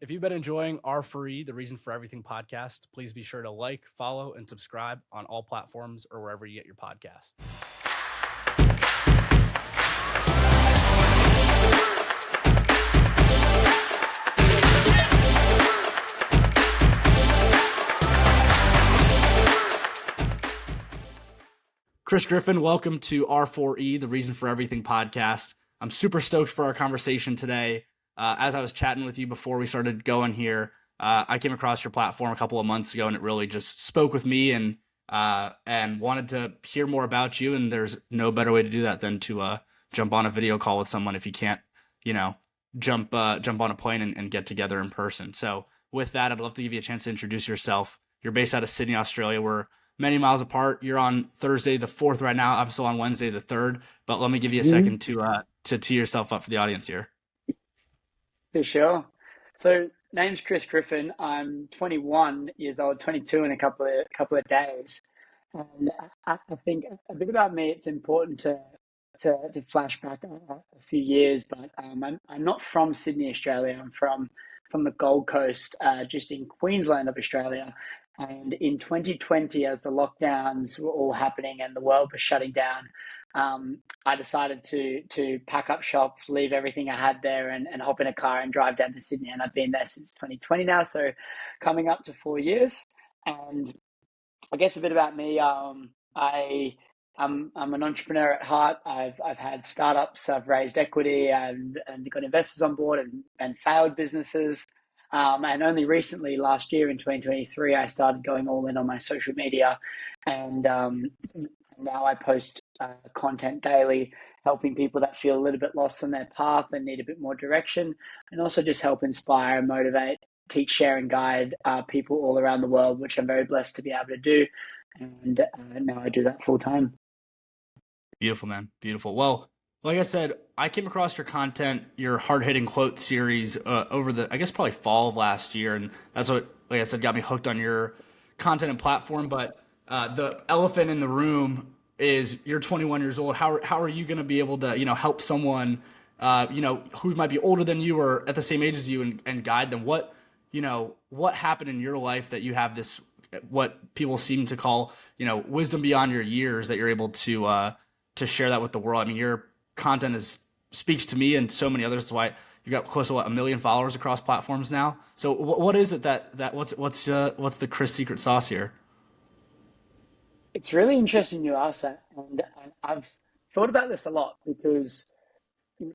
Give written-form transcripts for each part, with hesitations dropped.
If you've been enjoying R4E, the Reason for Everything podcast, please be sure to like, follow, and subscribe on all platforms or wherever you get your podcasts. Chris Griffin, welcome to R4E, the Reason for Everything podcast. I'm super stoked for our conversation today. As I was chatting with you before we started going here, I came across your platform a couple of months ago, and it really just spoke with me and wanted to hear more about you. And there's no better way to do that than to jump on a video call with someone if you can't, jump on a plane and get together in person. So with that, I'd love to give you a chance to introduce yourself. You're based out of Sydney, Australia. We're many miles apart. You're on Thursday the 4th right now. I'm still on Wednesday the 3rd. But let me give you a second to tee yourself up for the audience here. For sure. So, name's Chris Griffin. I'm 21 years old, 22 in a couple of days. And I think a bit about me. It's important to flash back a few years, but I'm not from Sydney, Australia. I'm from the Gold Coast, just in Queensland of Australia. And in 2020, as the lockdowns were all happening and the world was shutting down, I decided to pack up shop, leave everything I had there, and hop in a car and drive down to Sydney. And I've been there since 2020 now, so coming up to 4 years. And I guess a bit about me. I'm an entrepreneur at heart. I've had startups. I've raised equity and got investors on board and failed businesses. And only recently, last year in 2023, I started going all in on my social media, and now I post content daily, helping people that feel a little bit lost on their path and need a bit more direction, and also just help inspire and motivate, teach, share, and guide people all around the world, which I'm very blessed to be able to do. And now I do that full time. Beautiful, man. Beautiful. Well, like I said, I came across your content, your hard-hitting quote series over the, I guess, probably fall of last year. And that's what, like I said, got me hooked on your content and platform. But the elephant in the room is you're 21 years old. How are you going to be able to, help someone, who might be older than you or at the same age as you and guide them? What happened in your life that you have this, what people seem to call, wisdom beyond your years, that you're able to share that with the world? I mean, your content speaks to me and so many others. That's why you got close to 1 million followers across platforms now. So what is it that what's the Chris secret sauce here? It's really interesting you ask that, and I've thought about this a lot because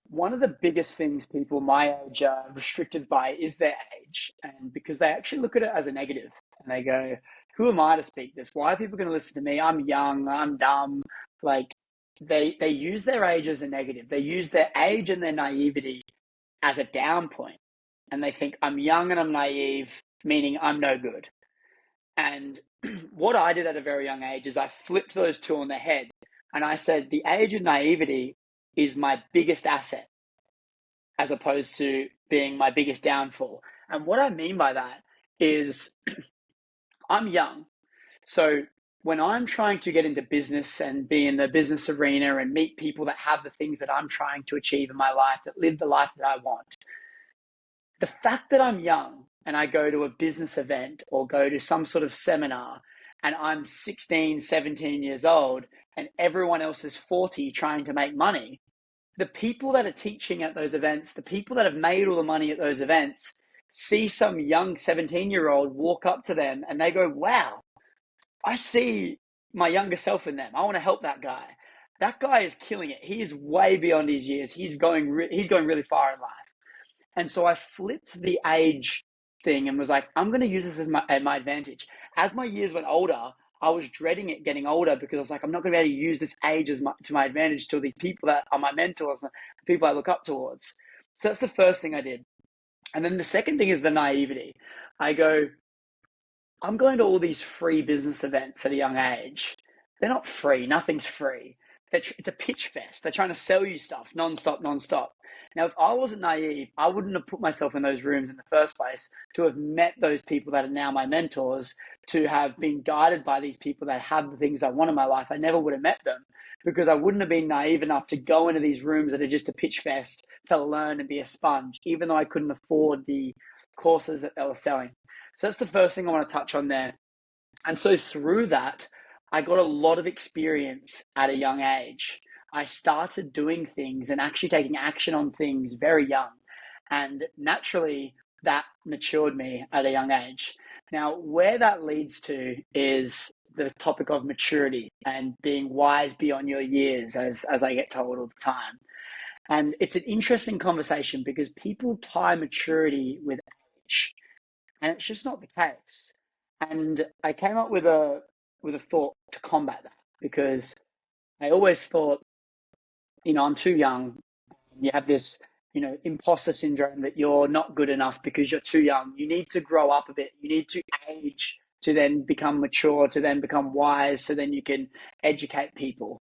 one of the biggest things people my age are restricted by is their age, and because they actually look at it as a negative, and they go, "Who am I to speak this? Why are people going to listen to me? I'm young, I'm dumb." Like they use their age as a negative. They use their age and their naivety as a down point, and they think I'm young and I'm naive, meaning I'm no good. And what I did at a very young age is I flipped those two on the head, and I said the age of naivety is my biggest asset as opposed to being my biggest downfall. And what I mean by that is I'm young. So when I'm trying to get into business and be in the business arena and meet people that have the things that I'm trying to achieve in my life, that live the life that I want, the fact that I'm young and I go to a business event or go to some sort of seminar and I'm 16, 17 years old and everyone else is 40 trying to make money, the people that are teaching at those events, the people that have made all the money at those events, see some young 17-year-old walk up to them and they go, wow, I see my younger self in them. I want to help that guy. That guy is killing it. He is way beyond his years. He's going really far in life. And so I flipped the age thing and was like, I'm going to use this as my advantage. As my years went older, I was dreading it getting older because I was like, I'm not going to be able to use this age to my advantage to these people that are my mentors, the people I look up towards. So that's the first thing I did. And then the second thing is the naivety. I go, I'm going to all these free business events at a young age. They're not free. Nothing's free. It's a pitch fest. They're trying to sell you stuff nonstop. Now, if I wasn't naive, I wouldn't have put myself in those rooms in the first place, to have met those people that are now my mentors, to have been guided by these people that have the things I want in my life. I never would have met them because I wouldn't have been naive enough to go into these rooms that are just a pitch fest to learn and be a sponge, even though I couldn't afford the courses that they were selling. So that's the first thing I want to touch on there. And so through that, I got a lot of experience at a young age. I started doing things and actually taking action on things very young. And naturally, that matured me at a young age. Now, where that leads to is the topic of maturity and being wise beyond your years, as I get told all the time. And it's an interesting conversation because people tie maturity with age, and it's just not the case. And I came up with a thought to combat that because I always thought, I'm too young. You have this, imposter syndrome that you're not good enough because you're too young. You need to grow up a bit. You need to age to then become mature, to then become wise, so then you can educate people.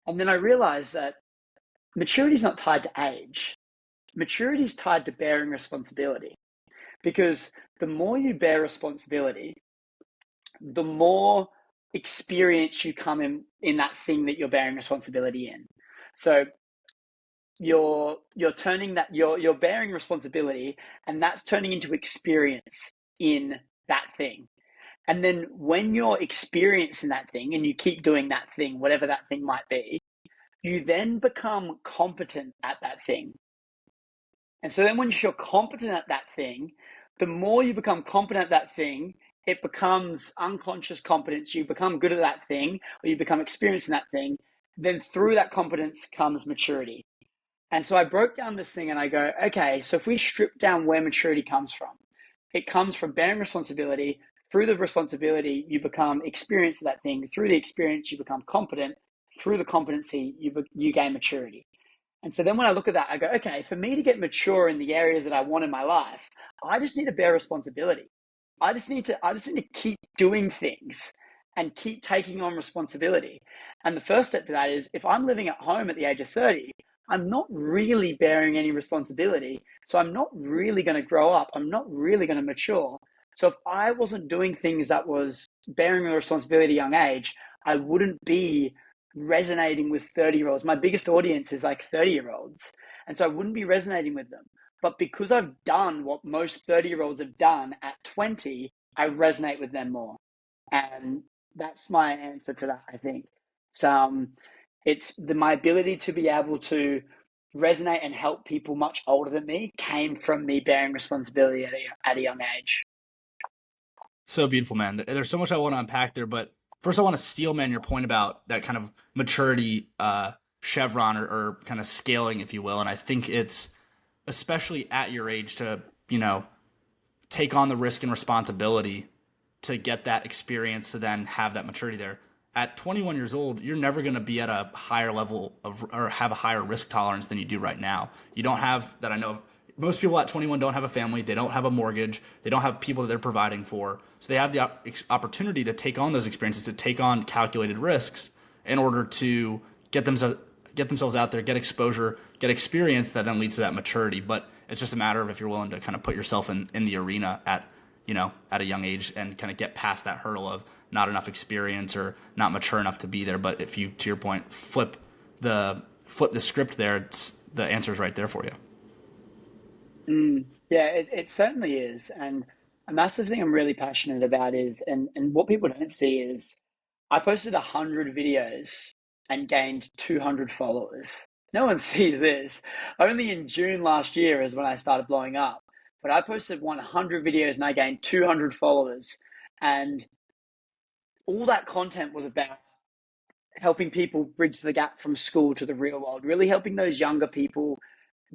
And then I realized that maturity is not tied to age. Maturity is tied to bearing responsibility because the more you bear responsibility, the more experience you come in that thing that you're bearing responsibility in. So you're turning that you're bearing responsibility, and that's turning into experience in that thing. And then when you're experiencing that thing and you keep doing that thing, whatever that thing might be, you then become competent at that thing. And so then once you're competent at that thing, the more you become competent at that thing, it becomes unconscious competence. You become good at that thing, or you become experienced in that thing. Then through that competence comes maturity. And so I broke down this thing and I go, okay, so if we strip down where maturity comes from, it comes from bearing responsibility. Through the responsibility, you become experienced at that thing. Through the experience, you become competent. Through the competency, you gain maturity. And so then when I look at that, I go, okay, for me to get mature in the areas that I want in my life, I just need to bear responsibility. I just need to keep doing things and keep taking on responsibility. And the first step to that is if I'm living at home at the age of 30, I'm not really bearing any responsibility. So I'm not really going to grow up. I'm not really going to mature. So if I wasn't doing things that was bearing the responsibility at a young age, I wouldn't be resonating with 30-year-olds. My biggest audience is like 30-year-olds. And so I wouldn't be resonating with them. But because I've done what most 30-year-olds have done at 20, I resonate with them more. And that's my answer to that, I think. It's my ability to be able to resonate and help people much older than me came from me bearing responsibility at a young age. So beautiful, man. There's so much I want to unpack there, but first I want to steel man your point about that kind of maturity chevron or kind of scaling, if you will. And I think it's especially at your age to, take on the risk and responsibility to get that experience to then have that maturity there. At 21 years old, you're never going to be at a higher level of or have a higher risk tolerance than you do right now. You don't have that. I know most people at 21 don't have a family, they don't have a mortgage, they don't have people that they're providing for. So they have the opportunity to take on those experiences, to take on calculated risks in order to get themselves out there, get exposure, get experience that then leads to that maturity. But it's just a matter of if you're willing to kind of put yourself in the arena at a young age and kind of get past that hurdle of not enough experience or not mature enough to be there. But if you, to your point, flip the script there, the answer is right there for you. Yeah, it certainly is. And a massive thing I'm really passionate about is, and what people don't see is, I posted 100 videos and gained 200 followers. No one sees this. Only in June last year is when I started blowing up. But I posted 100 videos and I gained 200 followers. And all that content was about helping people bridge the gap from school to the real world, really helping those younger people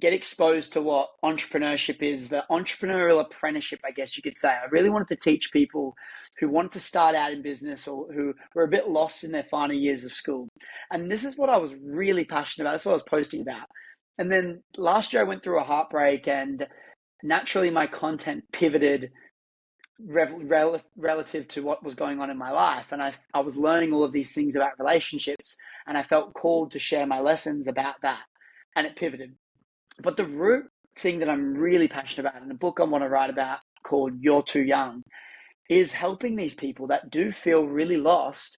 get exposed to what entrepreneurship is, the entrepreneurial apprenticeship, I guess you could say. I really wanted to teach people who want to start out in business or who were a bit lost in their final years of school. And this is what I was really passionate about. That's what I was posting about. And then last year I went through a heartbreak, and naturally my content pivoted relative to what was going on in my life. And I was learning all of these things about relationships, and I felt called to share my lessons about that. And it pivoted. But the root thing that I'm really passionate about, and the book I want to write about called You're Too Young, is helping these people that do feel really lost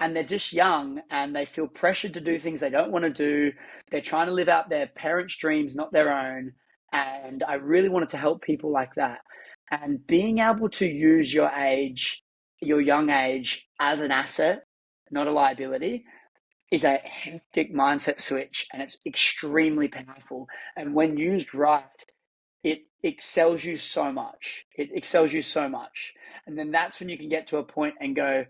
and they're just young and they feel pressured to do things they don't want to do. They're trying to live out their parents' dreams, not their own. And I really wanted to help people like that. And being able to use your age, your young age, as an asset, not a liability, is a hectic mindset switch, and it's extremely powerful. And when used right, it excels you so much. It excels you so much. And then that's when you can get to a point and go,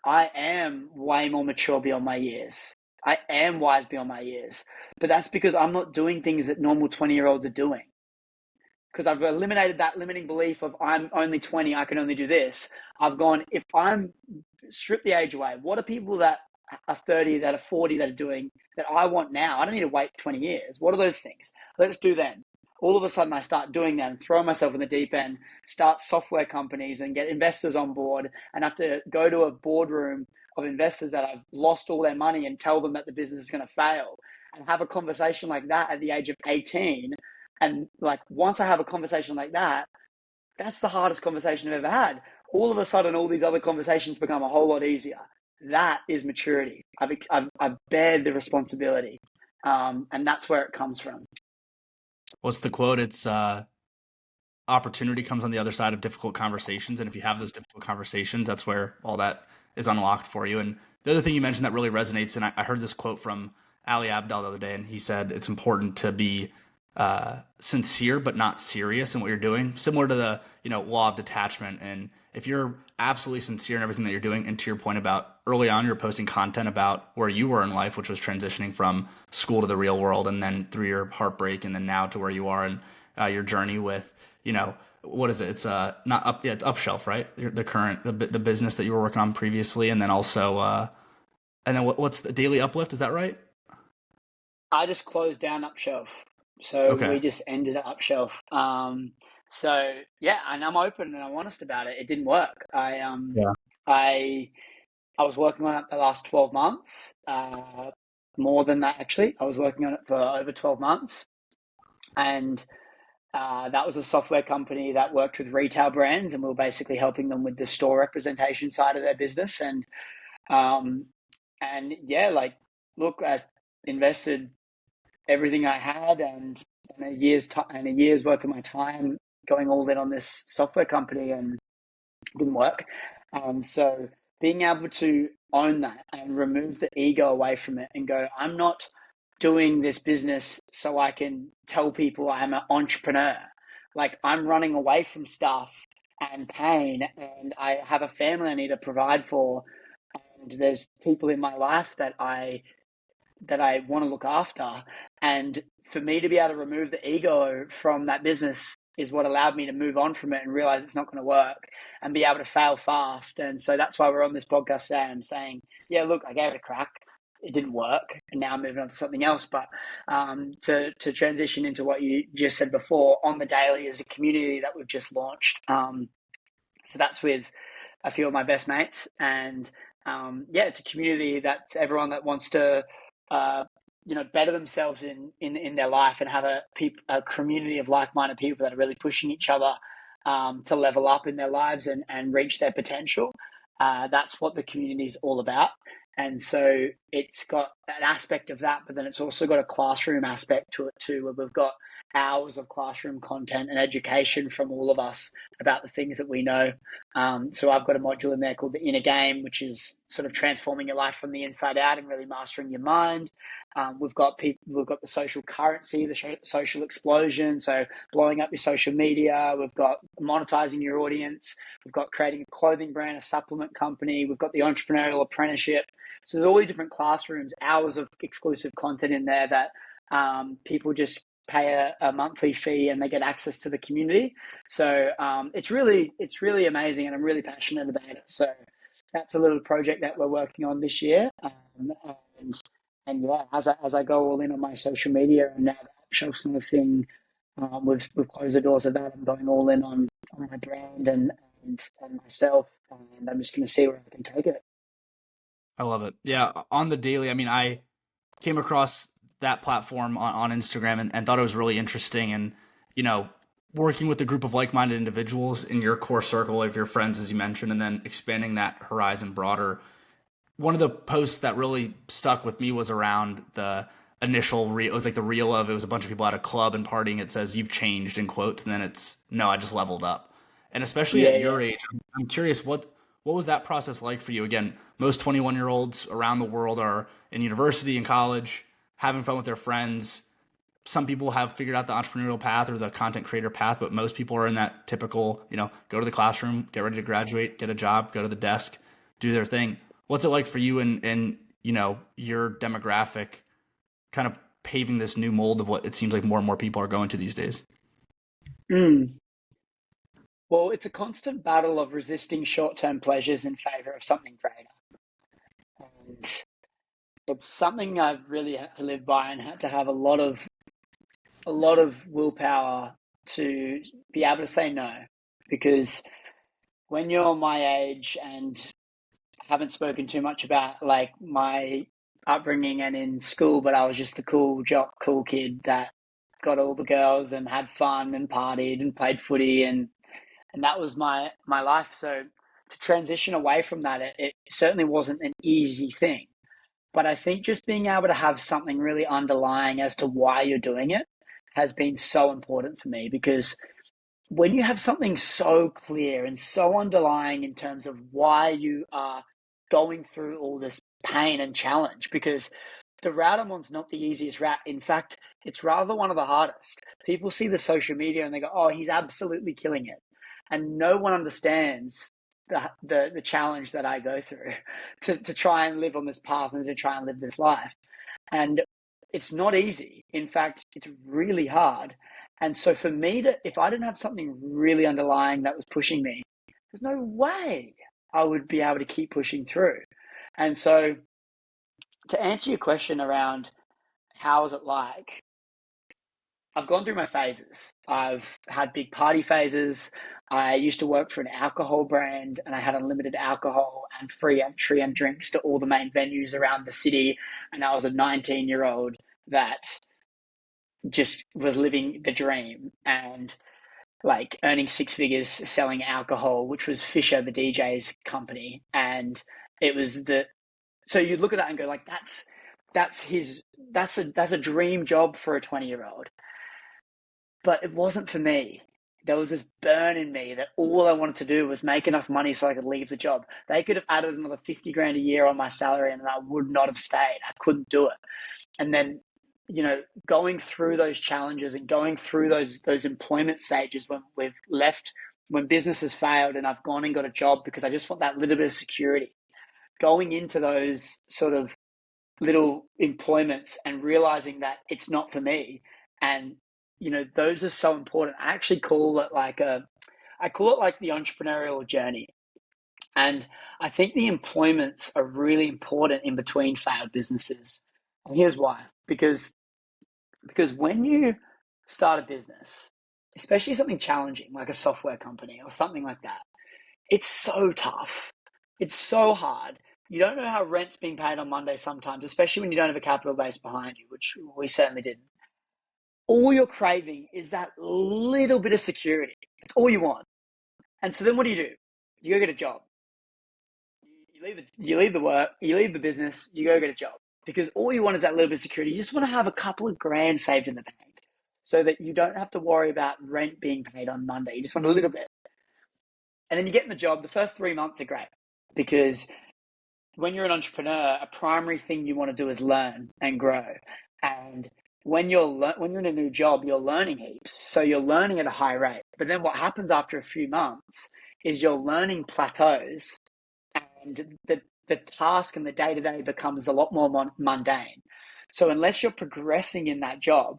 I am way more mature beyond my years. I am wise beyond my years. But that's because I'm not doing things that normal 20-year-olds are doing. Because I've eliminated that limiting belief of I'm only 20, I can only do this. I've gone, if I'm strip the age away, what are people that are 30, that are 40, that are doing that I want now? I don't need to wait 20 years. What are those things? Let's do them. All of a sudden, I start doing that and throw myself in the deep end, start software companies and get investors on board, and have to go to a boardroom of investors that have lost all their money and tell them that the business is going to fail, and have a conversation like that at the age of 18. And like, once I have a conversation like that, that's the hardest conversation I've ever had. All of a sudden, all these other conversations become a whole lot easier. That is maturity. I've bared the responsibility, and that's where it comes from. What's the quote? It's opportunity comes on the other side of difficult conversations. And if you have those difficult conversations, that's where all that is unlocked for you. And the other thing you mentioned that really resonates, and I heard this quote from Ali Abdaal the other day, and he said it's important to be sincere but not serious in what you're doing, similar to the law of detachment. And if you're absolutely sincere in everything that you're doing, and to your point about early on, you're posting content about where you were in life, which was transitioning from school to the real world, and then through your heartbreak, and then now to where you are in your journey with what is it? It's not up, yeah, it's Upshelf, right? The current the business that you were working on previously, and then also and then what's the Daily Uplift? Is that right? I just closed down Upshelf, so Okay. we just ended at Upshelf. So yeah, and I'm open and I'm honest about it. It didn't work. Yeah. I I was working on it the last 12 months. More than that, actually. I was working on it for over 12 months. And that was a software company that worked with retail brands, and we were basically helping them with the store representation side of their business. Um, and yeah, like, look, I invested everything I had, and a year's worth of my time going all in on this software company, and it didn't work. So being able to own that and remove the ego away from it and go, I'm not doing this business so I can tell people I'm an entrepreneur. Like, I'm running away from stuff and pain, and I have a family I need to provide for, and there's people in my life that I want to look after. And for me to be able to remove the ego from that business is what allowed me to move on from it and realize it's not going to work and be able to fail fast. And so that's why we're on this podcast today. I'm saying, yeah, look, I gave it a crack. It didn't work, and now I'm moving on to something else. But to transition into what you just said before, On the Daily is a community that we've just launched. So that's with a few of my best mates, and yeah, it's a community that everyone that wants to uh, better themselves in their life and have a community of like-minded people that are really pushing each other to level up in their lives and reach their potential. That's what the community is all about. And so it's got an aspect of that, but then it's also got a classroom aspect to it too, where we've got hours of classroom content and education from all of us about the things that we know. So I've got a module in there called the Inner Game, which is sort of transforming your life from the inside out and really mastering your mind. We've got the social currency, the social explosion, so blowing up your social media. We've got monetizing your audience. We've got creating a clothing brand, a supplement company. We've got the entrepreneurial apprenticeship. So there's all these different classrooms, hours of exclusive content in there that people just pay a monthly fee and they get access to the community. So it's really amazing, and I'm really passionate about it. So that's a little project that we're working on this year. And and yeah, as I go all in on my social media and now the Upshelf sort of thing, we've closed the doors of that. I'm going all in on my brand and myself, and I'm just going to see where I can take it. I love it. Yeah, On the Daily, I mean, I came across that platform on Instagram, and thought it was really interesting. And, you know, working with a group of like minded individuals in your core circle of your friends, as you mentioned, and then expanding that horizon broader. one of the posts that really stuck with me was around the initial reel. It was like the reel of it was a bunch of people at a club and partying. It says you've changed in quotes, and then it's no, I just leveled up. And especially Yeah, at yeah. your age, I'm curious what was that process like for you? Again, most 21-year-olds around the world are in university and college, having fun with their friends. Some people have figured out the entrepreneurial path or the content creator path, but most people are in that typical, go to the classroom, get ready to graduate, get a job, go to the desk, do their thing. What's it like for you and your demographic kind of paving this new mold of what it seems like more and more people are going to these days? Mm. Well, it's a constant battle of resisting short-term pleasures in favor of something greater. And it's something I've really had to live by and had to have a lot of willpower to be able to say no. Because when you're my age and haven't spoken too much about like my upbringing and in school, but I was just the cool jock, cool kid that got all the girls and had fun and partied and played footy and that was my life. So to transition away from that, it certainly wasn't an easy thing. But I think just being able to have something really underlying as to why you're doing it has been so important for me because when you have something so clear and so underlying in terms of why you are going through all this pain and challenge, because the route I'm on's not the easiest route. In fact, it's rather one of the hardest. People see the social media and they go, "Oh, he's absolutely killing it," and no one understands the challenge that I go through to try and live on this path and to try and live this life. And it's not easy. In fact, it's really hard. And so for me to, if I didn't have something really underlying that was pushing me, there's no way I would be able to keep pushing through. And so to answer your question around how is it like, I've gone through my phases. I've had big party phases. I used to work for an alcohol brand and I had unlimited alcohol and free entry and drinks to all the main venues around the city. And I was a 19-year-old that just was living the dream and like earning six figures selling alcohol, which was Fisher, the DJ's company. And it was so you look at that and go like, that's a dream job for a 20-year-old. But it wasn't for me. There was this burn in me that all I wanted to do was make enough money so I could leave the job. They could have added another 50 grand a year on my salary and I would not have stayed. I couldn't do it. And then, going through those challenges and going through those employment stages when we've left, when business has failed and I've gone and got a job because I just want that little bit of security. Going into those sort of little employments and realizing that it's not for me. And, those are so important. I call it like the entrepreneurial journey. And I think the employments are really important in between failed businesses. And here's why. Because when you start a business, especially something challenging like a software company or something like that, it's so tough. It's so hard. You don't know how rent's being paid on Monday sometimes, especially when you don't have a capital base behind you, which we certainly didn't. All you're craving is that little bit of security. It's all you want. And so then what do? You go get a job. You leave the work, you leave the business, you go get a job. Because all you want is that little bit of security. You just want to have a couple of grand saved in the bank so that you don't have to worry about rent being paid on Monday. You just want a little bit. And then you get in the job. The first 3 months are great because when you're an entrepreneur, a primary thing you want to do is learn and grow. And when you're in a new job, you're learning heaps. So you're learning at a high rate. But then what happens after a few months is your learning plateaus and the task and the day-to-day becomes a lot more mundane. So unless you're progressing in that job,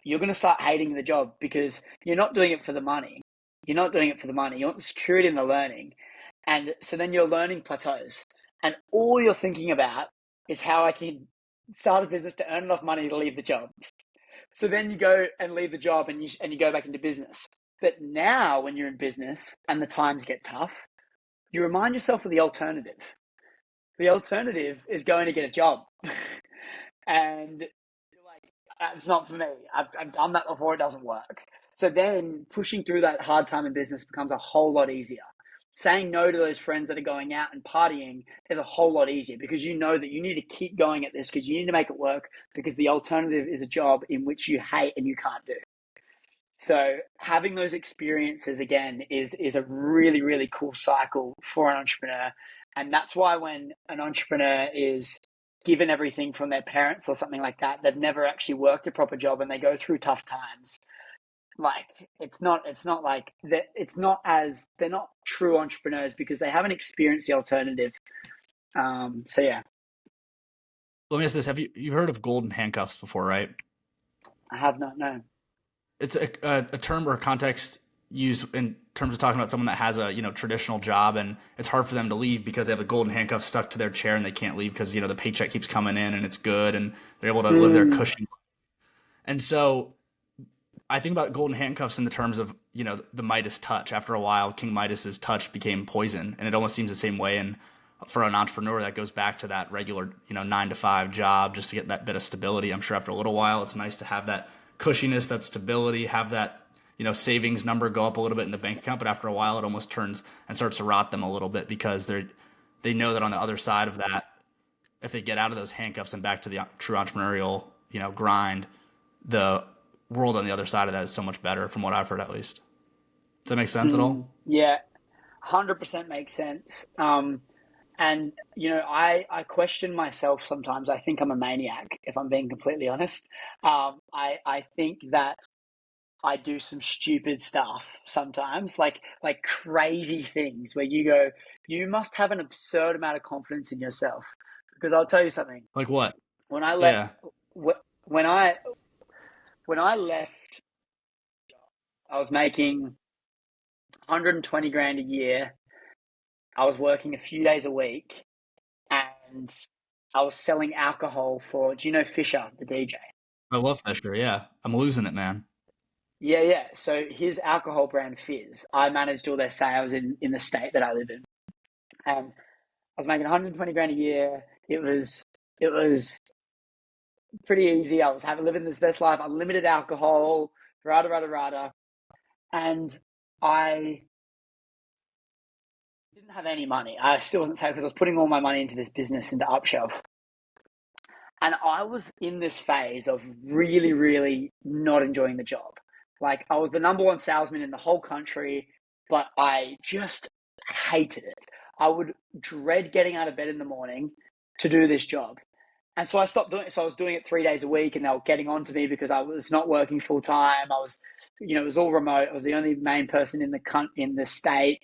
you're going to start hating the job because you're not doing it for the money. You're not doing it for the money. You want the security and the learning. And so then your learning plateaus. And all you're thinking about is how I can start a business to earn enough money to leave the job. So then you go and leave the job and you go back into business. But now when you're in business and the times get tough, you remind yourself of the alternative. The alternative is going to get a job. And you're like, it's not for me. I've done that before. It doesn't work. So then pushing through that hard time in business becomes a whole lot easier. saying no to those friends that are going out and partying is a whole lot easier because you know that you need to keep going at this because you need to make it work because the alternative is a job in which you hate and you can't do. So having those experiences again is a really, really cool cycle for an entrepreneur. And that's why when an entrepreneur is given everything from their parents or something like that, they've never actually worked a proper job and they go through tough times. Like it's not like that, they're not true entrepreneurs because they haven't experienced the alternative. So yeah, Let me ask this: you've heard of golden handcuffs before, right? I have not known. It's a term or a context used in terms of talking about someone that has a traditional job and it's hard for them to leave because they have a golden handcuff stuck to their chair and they can't leave because the paycheck keeps coming in and it's good and they're able to live their Mm, cushy. And so I think about golden handcuffs in the terms of the Midas touch. After a while, King Midas's touch became poison, and it almost seems the same way. And for an entrepreneur, that goes back to that regular 9 to 5 job just to get that bit of stability. I'm sure after a little while, it's nice to have that cushiness, that stability, have that savings number go up a little bit in the bank account. But after a while, it almost turns and starts to rot them a little bit because they know that on the other side of that, if they get out of those handcuffs and back to the true entrepreneurial grind, the world on the other side of that is so much better, from what I've heard at least. Does that make sense at all? yeah, 100% makes sense. And I question myself sometimes. I think I'm a maniac, if I'm being completely honest. I think that I do some stupid stuff sometimes, like crazy things where you go, you must have an absurd amount of confidence in yourself. Because I'll tell you something. Like what? When I let Yeah, when I left, I was making 120 grand a year. I was working a few days a week, and I was selling alcohol for. Do you know Fisher, the DJ? I love Fisher. Yeah, I'm losing it, man. Yeah, yeah. So his alcohol brand Fizz, I managed all their sales in the state that I live in, and I was making 120 grand a year. It was pretty easy. I was living this best life, unlimited alcohol, rada rada rada, and I didn't have any money. I still wasn't safe because I was putting all my money into this business into Upshelf. And I was in this phase of really, really not enjoying the job. Like I was the number one salesman in the whole country, but I just hated it. I would dread getting out of bed in the morning to do this job. And so I stopped doing it. So I was doing it 3 days a week and they were getting on to me because I was not working full time. I was, it was all remote. I was the only main person in the state.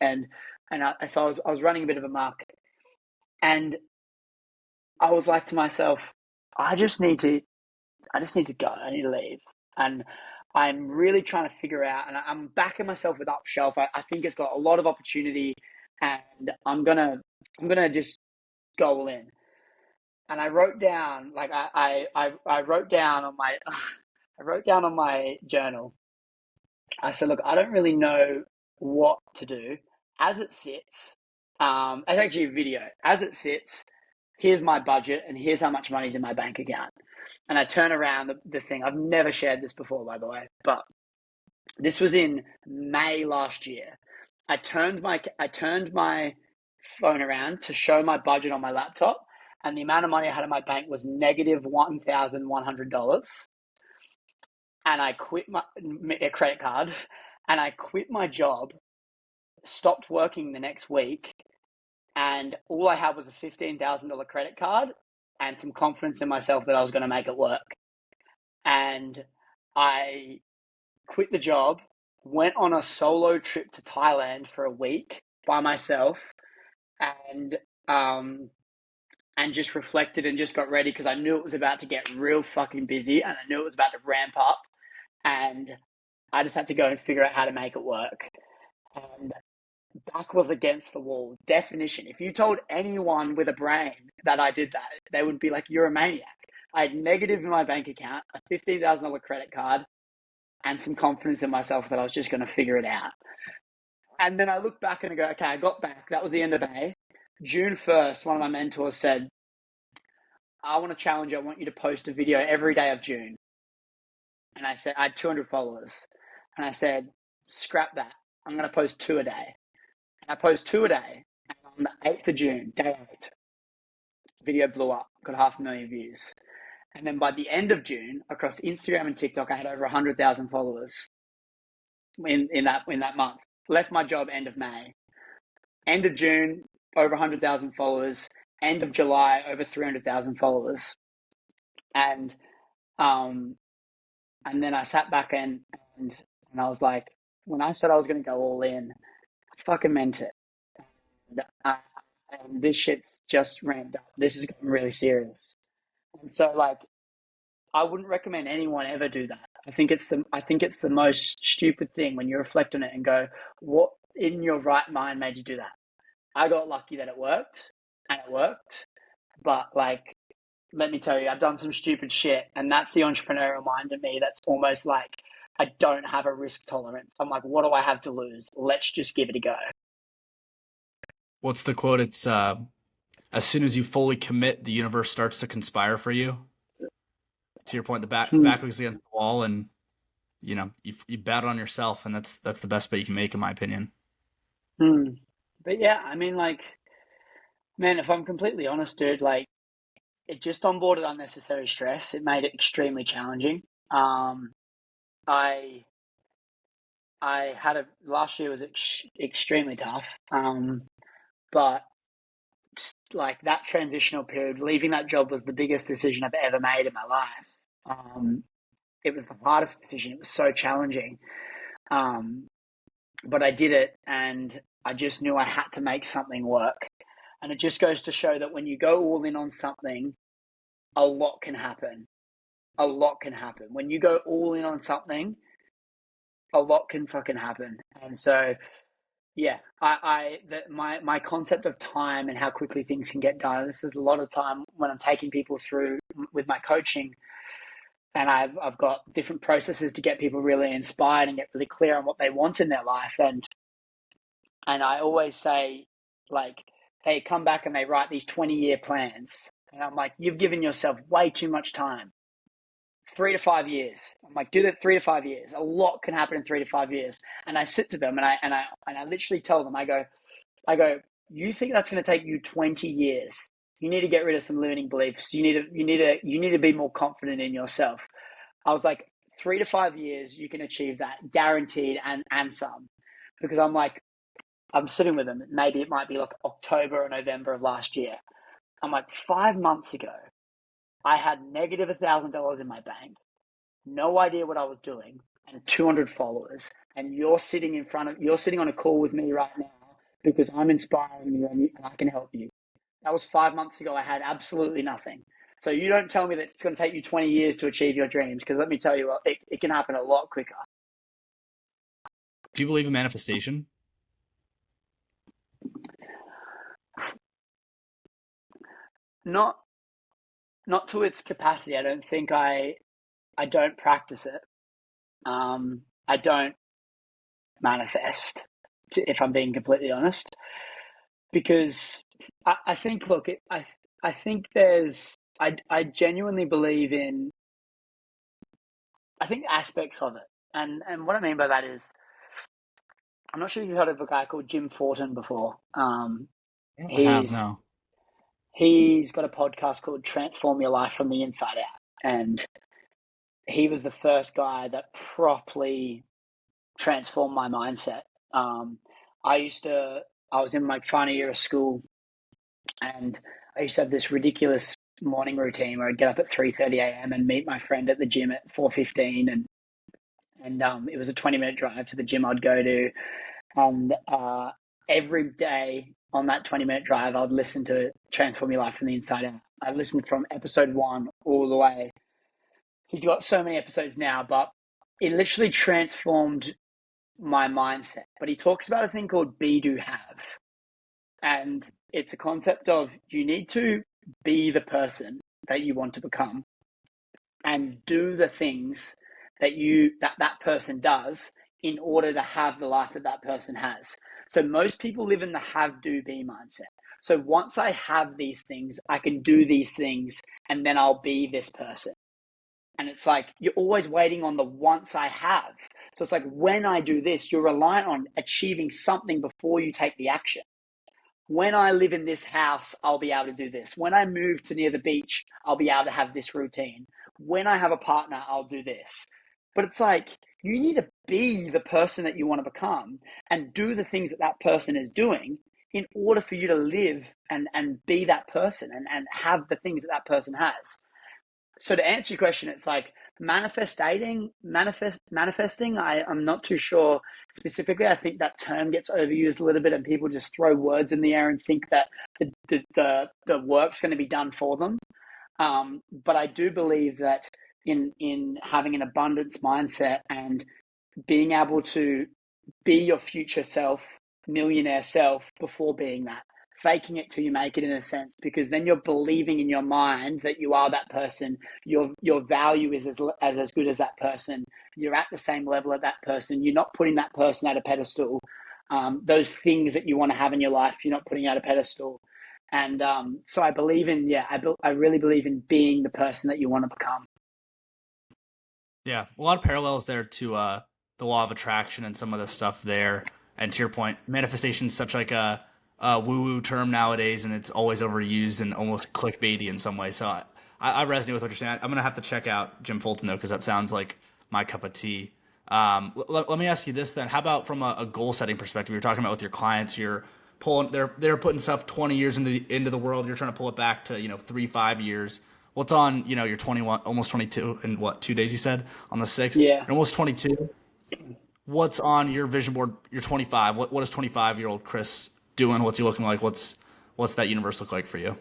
So I was running a bit of a market. And I was like to myself, I just need to I just need to go. I need to leave. And I'm really trying to figure out, and I'm backing myself with Upshelf. I think it's got a lot of opportunity, and I'm gonna just go all in. And I wrote down, like I wrote down on my, I wrote down on my journal. I said, look, I don't really know what to do as it sits. It's actually a video. As it sits, here's my budget, and here's how much money's in my bank account. And I turn around the thing. I've never shared this before, by the way, but this was in May last year. I turned my phone around to show my budget on my laptop, and the amount of money I had in my bank was negative $1,100. And I quit my a credit card, and I quit my job, stopped working the next week, and all I had was a $15,000 credit card and some confidence in myself that I was going to make it work. And I quit the job, went on a solo trip to Thailand for a week by myself, and and just reflected and just got ready because I knew it was about to get real fucking busy and I knew it was about to ramp up, and I just had to go and figure out how to make it work. And back was against the wall. Definition. If you told anyone with a brain that I did that, they would be like, "You're a maniac." I had negative in my bank account, a $15,000 credit card, and some confidence in myself that I was just going to figure it out. And then I look back and I go, okay, I got back. That was the end of May. June 1st, one of my mentors said, I want to challenge you. I want you to post a video every day of June. And I said, I had 200 followers. And I said, scrap that. I'm going to post 2 a day. And I post 2 a day. And on the 8th of June, day 8, video blew up, got 500,000 views. And then by the end of June, across Instagram and TikTok, I had over 100,000 followers in that month. Left my job end of May. End of June, over 100,000 followers. End of July, over 300,000 followers. And um, and then I sat back and I was like, when I said I was going to go all in, I fucking meant it. And, and this shit's just ramped up. This is getting really serious. And so, like, I wouldn't recommend anyone ever do that. I think it's the most stupid thing when you reflect on it and go, what in your right mind made you do that? I got lucky that it worked, and it worked. But like, let me tell you, I've done some stupid shit, and that's the entrepreneurial mind in me. That's almost like I don't have a risk tolerance. I'm like, what do I have to lose? Let's just give it a go. What's the quote? It's as soon as you fully commit, the universe starts to conspire for you. To your point, Hmm. back was against the wall, and you bet on yourself, and that's the best bet you can make, in my opinion. Hmm. But yeah, I mean, like, man, if I'm completely honest, dude, like, it just onboarded unnecessary stress. It made it extremely challenging. Um, I I had a last year was extremely tough. But like that transitional period, leaving that job was the biggest decision I've ever made in my life. Um, it was the hardest decision. It was so challenging. Um, but I did it, and I just knew I had to make something work. And it just goes to show that when you go all in on something, a lot can happen. A lot can happen. When you go all in on something, a lot can fucking happen. And so, yeah, my concept of time and how quickly things can get done. This is a lot of time when I'm taking people through with my coaching, and I've got different processes to get people really inspired and get really clear on what they want in their life. And I always say, like, they come back and they write these 20-year plans, and I'm like, you've given yourself way too much time. 3 to 5 years. I'm like, do that 3 to 5 years. A lot can happen in 3 to 5 years. And I sit to them and I literally tell them, I go, you think that's going to take you 20 years? You need to get rid of some limiting beliefs. You need to be more confident in yourself. I was like, 3 to 5 years, you can achieve that, guaranteed, and some. Because I'm like, I'm sitting with them. Maybe it might be like October or November of last year. I'm like, 5 months ago, I had negative $1,000 in my bank, no idea what I was doing, and 200 followers. And you're sitting on a call with me right now because I'm inspiring you and I can help you. That was 5 months ago. I had absolutely nothing. So you don't tell me that it's going to take you 20 years to achieve your dreams, because let me tell you, it can happen a lot quicker. Do you believe in manifestation? Not not to its capacity. I don't think I don't practice it. I don't manifest, if I'm being completely honest, because I think, look, I think I genuinely believe in, I think, aspects of it. And what I mean by that is, I'm not sure if you've heard of a guy called Jim Fortin before. I have He's no. he's got a podcast called Transform Your Life from the Inside Out. And he was the first guy that properly transformed my mindset. Um, I used to, I was in my final year of school, and I used to have this ridiculous morning routine where I'd get up at 3:30 a.m. and meet my friend at the gym at 4:15, and it was a 20-minute drive to the gym I'd go to, and every day on that 20-minute drive I'd listen to Transform Your Life from the Inside Out. I listened from episode 1 all the way. He's got so many episodes now, but it literally transformed my mindset. But he talks about a thing called be, do, have. And it's a concept of, you need to be the person that you want to become and do the things that person does in order to have the life that that person has. So most people live in the have, do, be mindset. So once I have these things, I can do these things, and then I'll be this person. And it's like, you're always waiting on the once I have. So it's like, when I do this, you're reliant on achieving something before you take the action. When I live in this house, I'll be able to do this. When I move to near the beach, I'll be able to have this routine. When I have a partner, I'll do this. But it's like, you need to be the person that you want to become and do the things that that person is doing in order for you to live and be that person and have the things that that person has. So to answer your question, it's like manifesting. I'm not too sure specifically. I think that term gets overused a little bit, and people just throw words in the air and think that the work's going to be done for them. But I do believe that in having an abundance mindset and being able to be your future self, millionaire self, before being that, faking it till you make it, in a sense, because then you're believing in your mind that you are that person. Your value is as good as that person. You're at the same level as that person. You're not putting that person at a pedestal. Those things that you want to have in your life, you're not putting at a pedestal. And so I believe in, I really believe in being the person that you want to become. Yeah, a lot of parallels there to the law of attraction and some of the stuff there. And to your point, manifestation is such like a woo-woo term nowadays, and it's always overused and almost clickbaity in some way. So I resonate with what you're saying. I'm gonna have to check out Jim Fulton though, because that sounds like my cup of tea. Let me ask you this then: how about from a goal setting perspective? You're talking about with your clients, you're pulling, they're putting stuff 20 years into the world. You're trying to pull it back to 3-5 years. What's on, you're 21, almost 22 in what, 2 days you said on the 6th? Yeah. You're almost 22. What's on your vision board? You're 25. What is 25-year-old Chris doing? What's he looking like? What's that universe look like for you?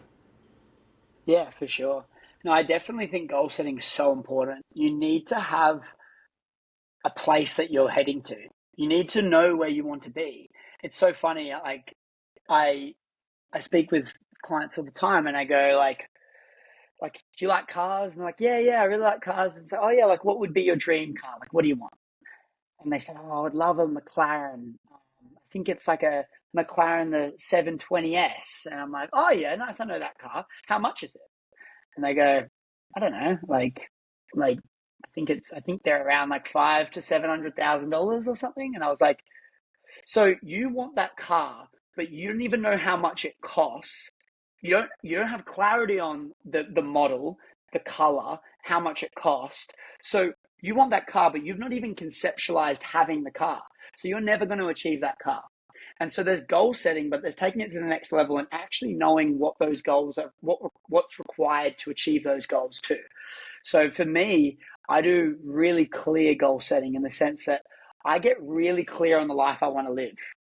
Yeah, for sure. No, I definitely think goal setting is so important. You need to have a place that you're heading to. You need to know where you want to be. It's so funny. Like, I I speak with clients all the time, and I go like, do you like cars? And they're like, yeah, I really like cars. And so, oh yeah, like, what would be your dream car? Like, what do you want? And they said, oh, I would love a McLaren. I think it's like a McLaren, the 720S. And I'm like, oh yeah, nice. I know that car. How much is it? And they go, I don't know, like I think they're around like $500,000 to $700,000 or something. And I was like, so you want that car, but you don't even know how much it costs. You don't have clarity on the model, the color, how much it costs. So you want that car, but you've not even conceptualized having the car. So you're never going to achieve that car. And so there's goal setting, but there's taking it to the next level and actually knowing what those goals are, what's required to achieve those goals too. So for me, I do really clear goal setting in the sense that I get really clear on the life I want to live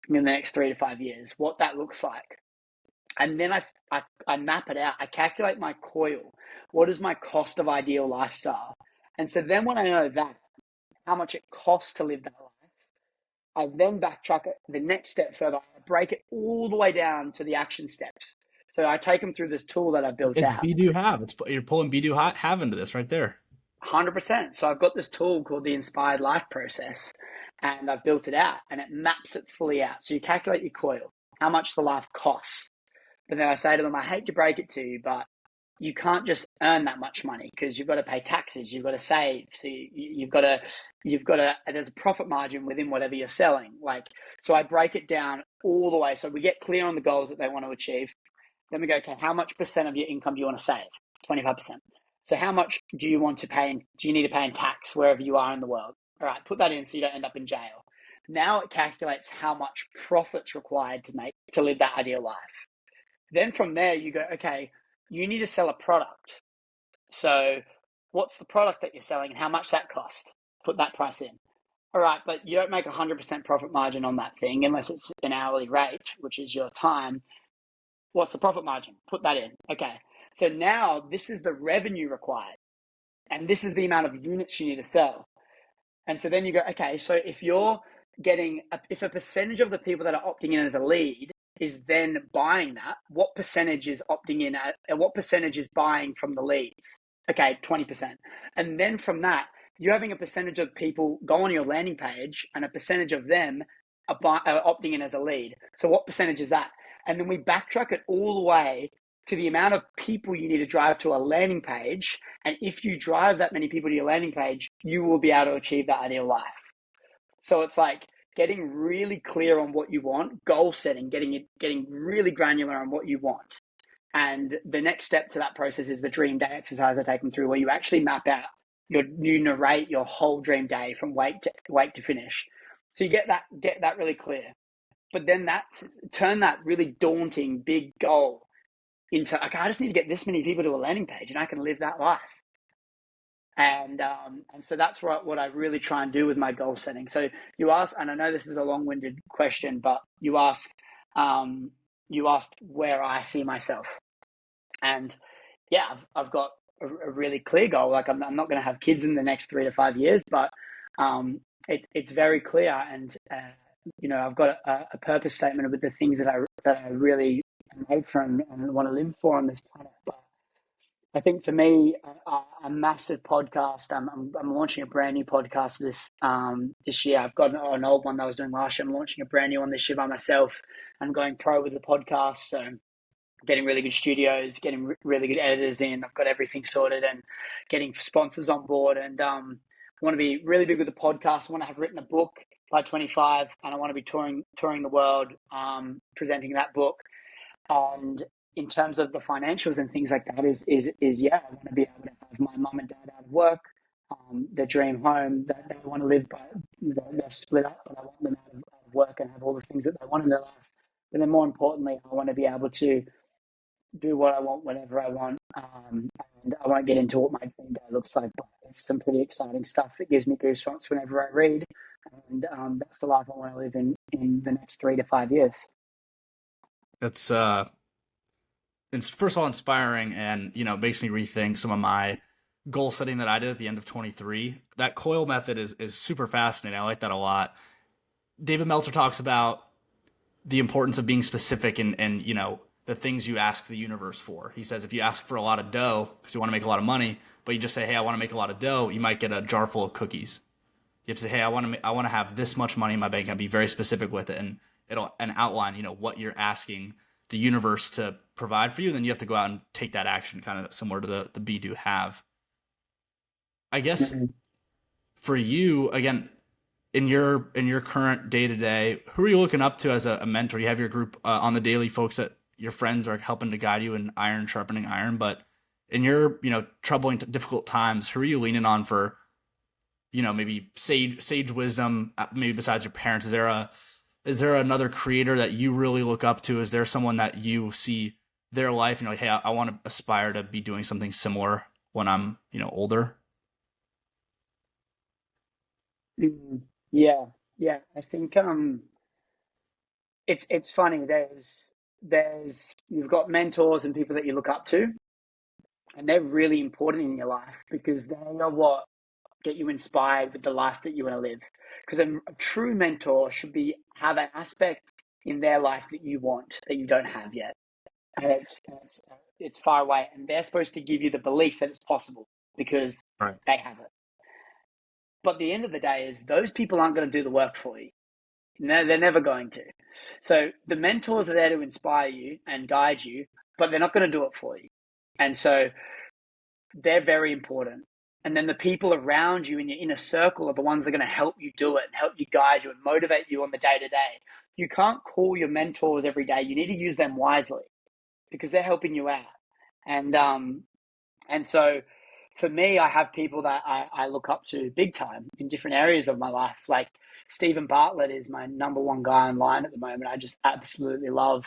in the next 3 to 5 years, what that looks like. And then I map it out. I calculate my coil. What is my cost of ideal lifestyle? And so then when I know that, how much it costs to live that life, I then backtrack it the next step further. I break it all the way down to the action steps. So I take them through this tool that I built It's out. be do have. You're pulling be do have into this right there. 100%. So I've got this tool called the Inspired Life Process, and I've built it out, and it maps it fully out. So you calculate your coil, how much the life costs. But then I say to them, I hate to break it to you, but you can't just earn that much money, because you've got to pay taxes, you've got to save. So you've got to, there's a profit margin within whatever you're selling. Like, so I break it down all the way. So we get clear on the goals that they want to achieve. Then we go, okay, how much percent of your income do you want to save? 25%. So how much do you want to pay? Do you need to pay in tax wherever you are in the world? All right, put that in so you don't end up in jail. Now it calculates how much profit's required to make to live that ideal life. Then from there you go, okay, you need to sell a product. So what's the product that you're selling and how much that costs? Put that price in. All right, but you don't make 100% profit margin on that thing unless it's an hourly rate, which is your time. What's the profit margin? Put that in. Okay. So now this is the revenue required, and this is the amount of units you need to sell. And so then you go, okay, so if you're if a percentage of the people that are opting in as a lead is then buying that, what percentage is opting in and what percentage is buying from the leads? Okay, 20%. And then from that, you're having a percentage of people go on your landing page and a percentage of them are opting in as a lead. So what percentage is that? And then we backtrack it all the way to the amount of people you need to drive to a landing page. And if you drive that many people to your landing page, you will be able to achieve that ideal life. So it's like getting really clear on what you want, goal setting, getting really granular on what you want. And the next step to that process is the dream day exercise I take them through, where you actually map out you narrate your whole dream day from wake to finish. So you get that really clear. But then turn that really daunting big goal into, okay, I just need to get this many people to a landing page and I can live that life. And so that's what I really try and do with my goal setting. So you ask, and I know this is a long-winded question, but you asked where I see myself. And yeah, I've got a really clear goal. Like I'm not going to have kids in the next 3 to 5 years, but it's very clear. And I've got a purpose statement with the things that I really am made for and want to live for on this planet. But I think for me, a massive podcast. I'm launching a brand new podcast this year. I've got an old one that I was doing last year. I'm launching a brand new one this year by myself. I'm going pro with the podcast, so getting really good studios, getting really good editors in. I've got everything sorted and getting sponsors on board. And I want to be really big with the podcast. I want to have written a book by 25, and I want to be touring the world, presenting that book. And in terms of the financials and things like that, is yeah, I want to be able to have my mum and dad out of work, the dream home that they want to live by. They're split up, but I want them out of work and have all the things that they want in their life. But then more importantly, I want to be able to do what I want whenever I want. And I won't get into what my dream day looks like, but it's some pretty exciting stuff that gives me goosebumps whenever I read. And that's the life I want to live in the next 3 to 5 years. That's it's first of all inspiring, and makes me rethink some of my goal setting that I did at the end of 23. That coil method is super fascinating. I like that a lot. David Meltzer talks about the importance of being specific and the things you ask the universe for. He says if you ask for a lot of dough because you want to make a lot of money, but you just say, hey, I want to make a lot of dough, you might get a jar full of cookies. You have to say, hey, I want to have this much money in my bank, and be very specific with it, and it'll outline what you're asking the universe to provide for you. And then you have to go out and take that action, kind of similar to the be do have. I guess for you, again, in your current day to day, who are you looking up to as a mentor? You have your group on the daily, folks that your friends are helping to guide you in iron sharpening iron, but in your troubling, difficult times, who are you leaning on for maybe sage wisdom? Maybe besides your parents, is there another creator that you really look up to? Is there someone that you see their life and you're like, hey, I want to aspire to be doing something similar when I'm older? Yeah, yeah. I think it's funny. There's you've got mentors and people that you look up to, and they're really important in your life because they are what get you inspired with the life that you want to live. Because a true mentor should have an aspect in their life that you want that you don't have yet, and it's far away, and they're supposed to give you the belief that it's possible because Right. they have it. But the end of the day is those people aren't going to do the work for you. No, they're never going to. So the mentors are there to inspire you and guide you, but they're not going to do it for you. And so they're very important. And then the people around you in your inner circle are the ones that are going to help you do it and help you guide you and motivate you on the day to day. You can't call your mentors every day. You need to use them wisely because they're helping you out. And so for me, I have people that I look up to big time in different areas of my life. Like Stephen Bartlett is my number one guy online at the moment. I just absolutely love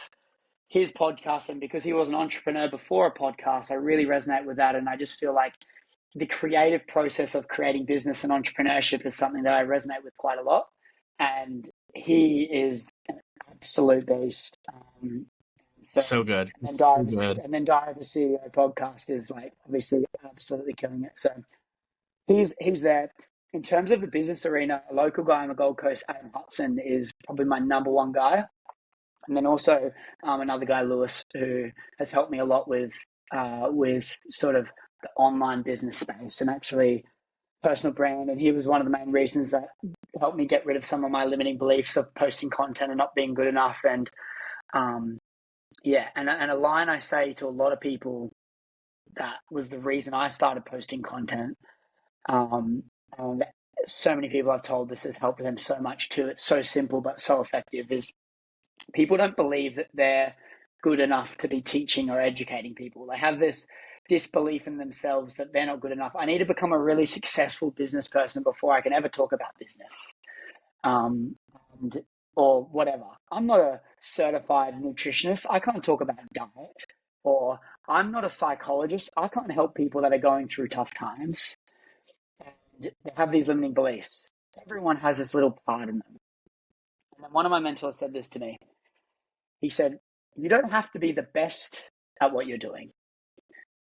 his podcast. And because he was an entrepreneur before a podcast, I really resonate with that. And I just feel like the creative process of creating business and entrepreneurship is something that I resonate with quite a lot. And he is an absolute beast. So good. And then So good. Dive the CEO podcast is like obviously absolutely killing it. So he's there. In terms of the business arena, a local guy on the Gold Coast, Adam Hudson, is probably my number one guy. And then also another guy, Lewis, who has helped me a lot with sort of the online business space and actually personal brand. And he was one of the main reasons that helped me get rid of some of my limiting beliefs of posting content and not being good enough. And and a line I say to a lot of people that was the reason I started posting content. And so many people I've told this has helped them so much too. It's so simple but so effective. Is people don't believe that they're good enough to be teaching or educating people. They have this disbelief in themselves that they're not good enough. I need to become a really successful business person before I can ever talk about business, um, and or whatever. I'm not a certified nutritionist. I can't talk about diet. Or I'm not a psychologist. I can't help people that are going through tough times. And they have these limiting beliefs. Everyone has this little part in them. And then one of my mentors said this to me. He said, you don't have to be the best at what you're doing.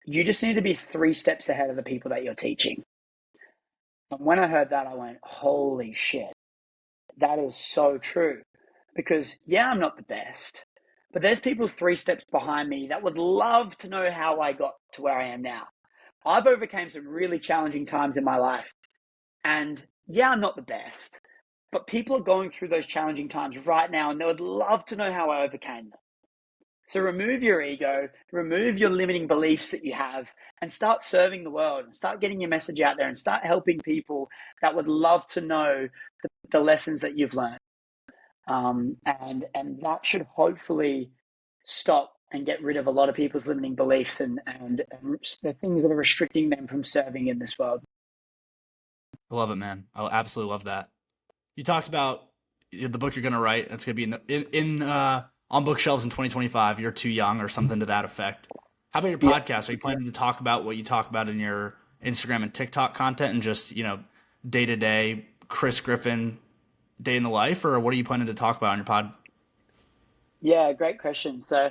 You just need to be 3 steps ahead of the people that you're teaching. And when I heard that, I went, holy shit, that is so true. Because, yeah, I'm not the best, but there's people 3 steps behind me that would love to know how I got to where I am now. I've overcame some really challenging times in my life. And yeah, I'm not the best, but people are going through those challenging times right now, and they would love to know how I overcame them. So remove your ego, remove your limiting beliefs that you have, and start serving the world and start getting your message out there and start helping people that would love to know the lessons that you've learned. And that should hopefully stop and get rid of a lot of people's limiting beliefs and the things that are restricting them from serving in this world. I love it, man. I absolutely love that. You talked about the book you're going to write. That's going to be on bookshelves in 2025. You're too young, or something to that effect. How about your Yeah. podcast? Are you planning to talk about what you talk about in your Instagram and TikTok content, and just day to day Chris Griffin day in the life, or what are you planning to talk about on your pod? Yeah, great question. So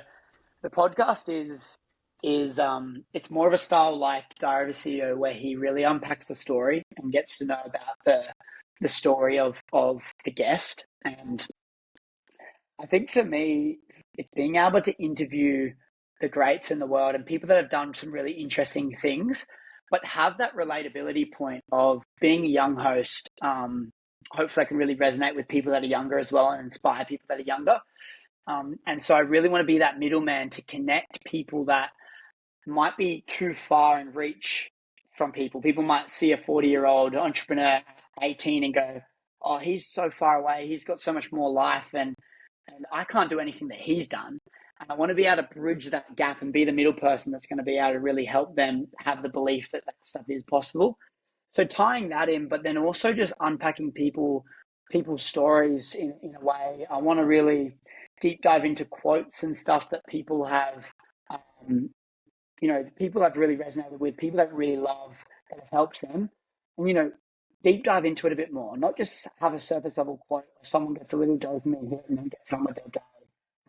the podcast is it's more of a style like Diary of a CEO, where he really unpacks the story and gets to know about the story of the guest. And I think for me, it's being able to interview the greats in the world and people that have done some really interesting things, but have that relatability point of being a young host. Hopefully I can really resonate with people that are younger as well and inspire people that are younger. And so I really want to be that middleman to connect people that might be too far in reach from people. People might see a 40-year-old entrepreneur at 18 and go, oh, he's so far away. He's got so much more life and I can't do anything that he's done. And I want to be able to bridge that gap and be the middle person that's going to be able to really help them have the belief that that stuff is possible. So tying that in, but then also just unpacking people's stories in a way. I want to really deep dive into quotes and stuff that people have, um, people I've really resonated with, people that really love, that have helped them. And, deep dive into it a bit more, not just have a surface level quote where someone gets a little dopamine hit and then gets on with their day.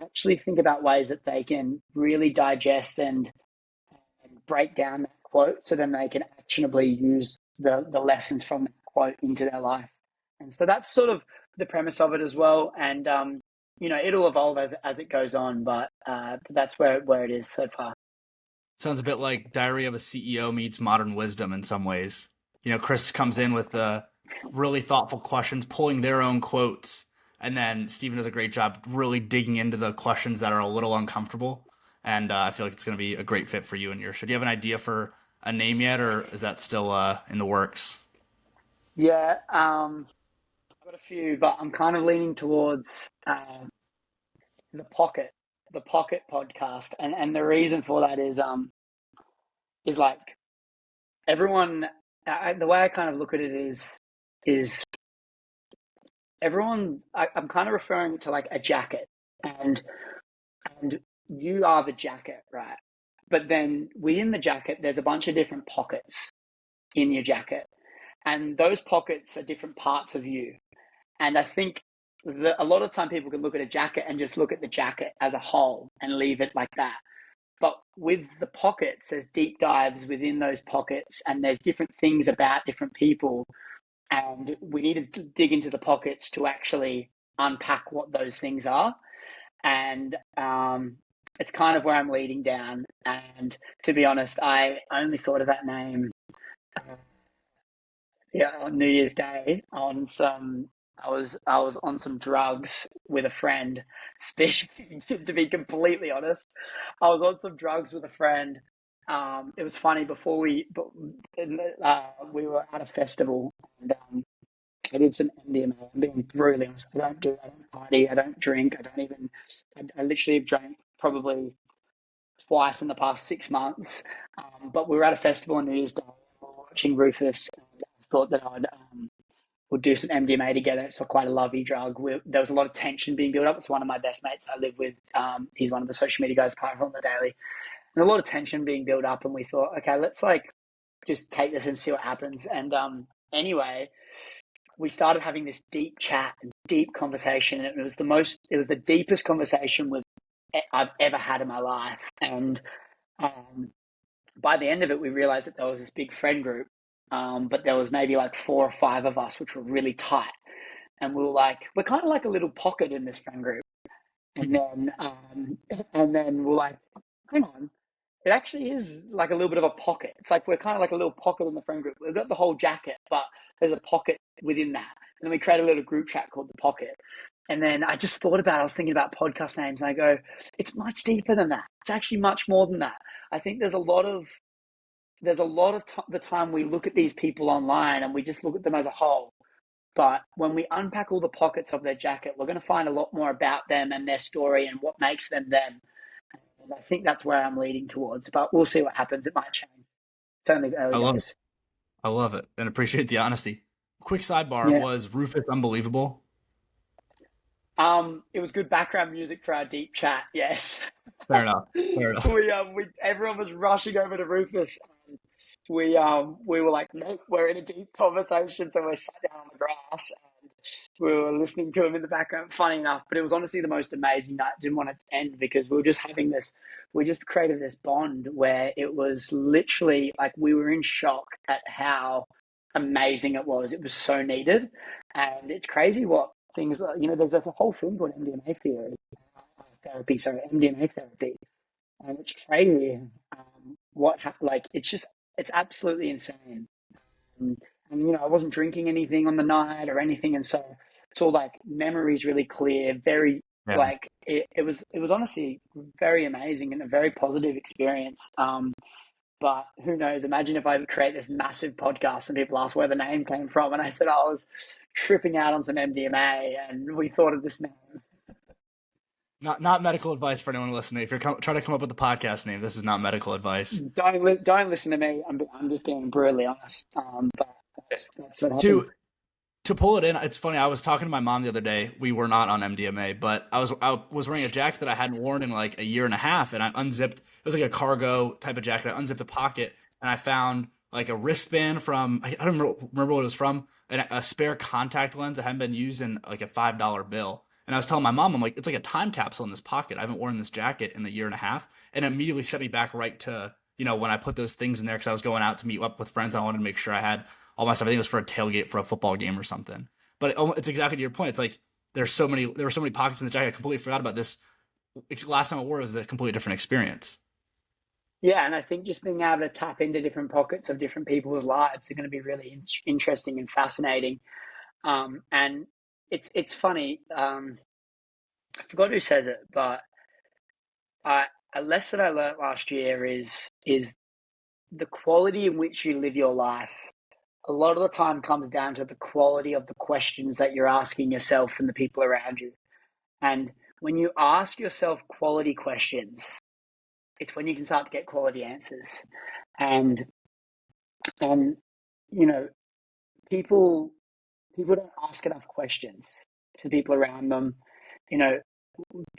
Actually think about ways that they can really digest and break down that quote so then they can actionably use the lessons from that quote into their life. And so that's sort of the premise of it as well. And, it'll evolve as it goes on, but that's where it is so far. Sounds a bit like Diary of a CEO meets Modern Wisdom in some ways. Chris comes in with really thoughtful questions, pulling their own quotes, and then Stephen does a great job really digging into the questions that are a little uncomfortable. And I feel like it's going to be a great fit for you and your show. Do you have an idea for a name yet, or is that still in the works? Yeah, I've got a few, but I'm kind of leaning towards the Pocket, the Pocket podcast, and the reason for that is like everyone. The way I kind of look at it is everyone. I'm kind of referring to like a jacket, and and you are the jacket, right? But then within the jacket, there's a bunch of different pockets in your jacket, and those pockets are different parts of you. And I think a lot of time people can look at a jacket and just look at the jacket as a whole and leave it like that. But with the pockets, there's deep dives within those pockets, and there's different things about different people. And we need to dig into the pockets to actually unpack what those things are. And it's kind of where I'm leading down. And to be honest, I only thought of that name uh, on New Year's Day on some. I was on some drugs with a friend. Speaking to be completely honest, I was on some drugs with a friend. It was funny before we were at a festival, and I did some MDMA. I'm being brutally honest. I don't party. I don't drink. I don't even. I literally have drank probably twice in the past 6 months. But we were at a festival on New Year's Day. We were watching Rufus, and I thought that we'll do some MDMA together. It's quite a lovey drug. There was a lot of tension being built up. It's one of my best mates I live with. He's one of the social media guys apart from the daily, and a lot of tension being built up. And we thought, okay, let's like just take this and see what happens. And anyway, we started having this deep chat and deep conversation, and it was the deepest conversation I've ever had in my life. And um, by the end of it, we realized that there was this big friend group, but there was maybe like 4 or 5 of us, which were really tight. And we were like, we're kind of like a little pocket in this friend group. And then, we're like, hang on, it actually is like a little bit of a pocket. It's like we're kind of like a little pocket in the friend group. We've got the whole jacket, but there's a pocket within that. And then we create a little group chat called the Pocket. And then I just thought about it. I was thinking about podcast names, and I go, it's much deeper than that. It's actually much more than that. I think the time we look at these people online and we just look at them as a whole. But when we unpack all the pockets of their jacket, we're going to find a lot more about them and their story and what makes them them. And I think that's where I'm leading towards. But we'll see what happens. It might change. It's only I early love it. days. I love it and appreciate the honesty. Quick sidebar, Yeah. was Rufus unbelievable? It was good background music for our deep chat. Yes. Fair enough. Fair enough. We everyone was rushing over to Rufus. We were like, nope, we're in a deep conversation, so we sat down on the grass and we were listening to him in the background. Funny enough, but it was honestly the most amazing night. Didn't want it to end because we were just having this. We just created this bond where it was literally like we were in shock at how amazing it was. It was so needed, and it's crazy what things there's a whole thing called MDMA therapy. Sorry, MDMA therapy, and it's crazy. Like it's absolutely insane. Um, and I wasn't drinking anything on the night or anything, and so it's all like memories really clear. Very Yeah. like it was honestly very amazing and a very positive experience. But who knows? Imagine if I would create this massive podcast and people ask where the name came from, and I said I was tripping out on some MDMA, and we thought of this name. Not medical advice for anyone listening. If you're trying to come up with a podcast name, this is not medical advice. Don't listen to me. I'm just being brutally honest. But that's what happened. To pull it in, it's funny. I was talking to my mom the other day. We were not on MDMA, but I was wearing a jacket that I hadn't worn in like a year and a half, and I unzipped. It was like a cargo type of jacket. I unzipped a pocket, and I found like a wristband from I don't remember what it was from, and a spare contact lens that hadn't been used in like a $5 bill. And I was telling my mom, I'm like, it's like a time capsule in this pocket. I haven't worn this jacket in a year and a half, and it immediately set me back right to when I put those things in there because I was going out to meet up with friends. I wanted to make sure I had all my stuff. I think it was for a tailgate for a football game or something. But it's exactly to your point. It's like there were so many pockets in the jacket. I completely forgot about this. Last time I wore it was a completely different experience. Yeah, and I think just being able to tap into different pockets of different people's lives are going to be really interesting and fascinating. And it's funny. I forgot who says it, but a lesson I learned last year is the quality in which you live your life. A lot of the time comes down to the quality of the questions that you're asking yourself and the people around you. And when you ask yourself quality questions, it's when you can start to get quality answers. And and you know, people don't ask enough questions to people around them, you know,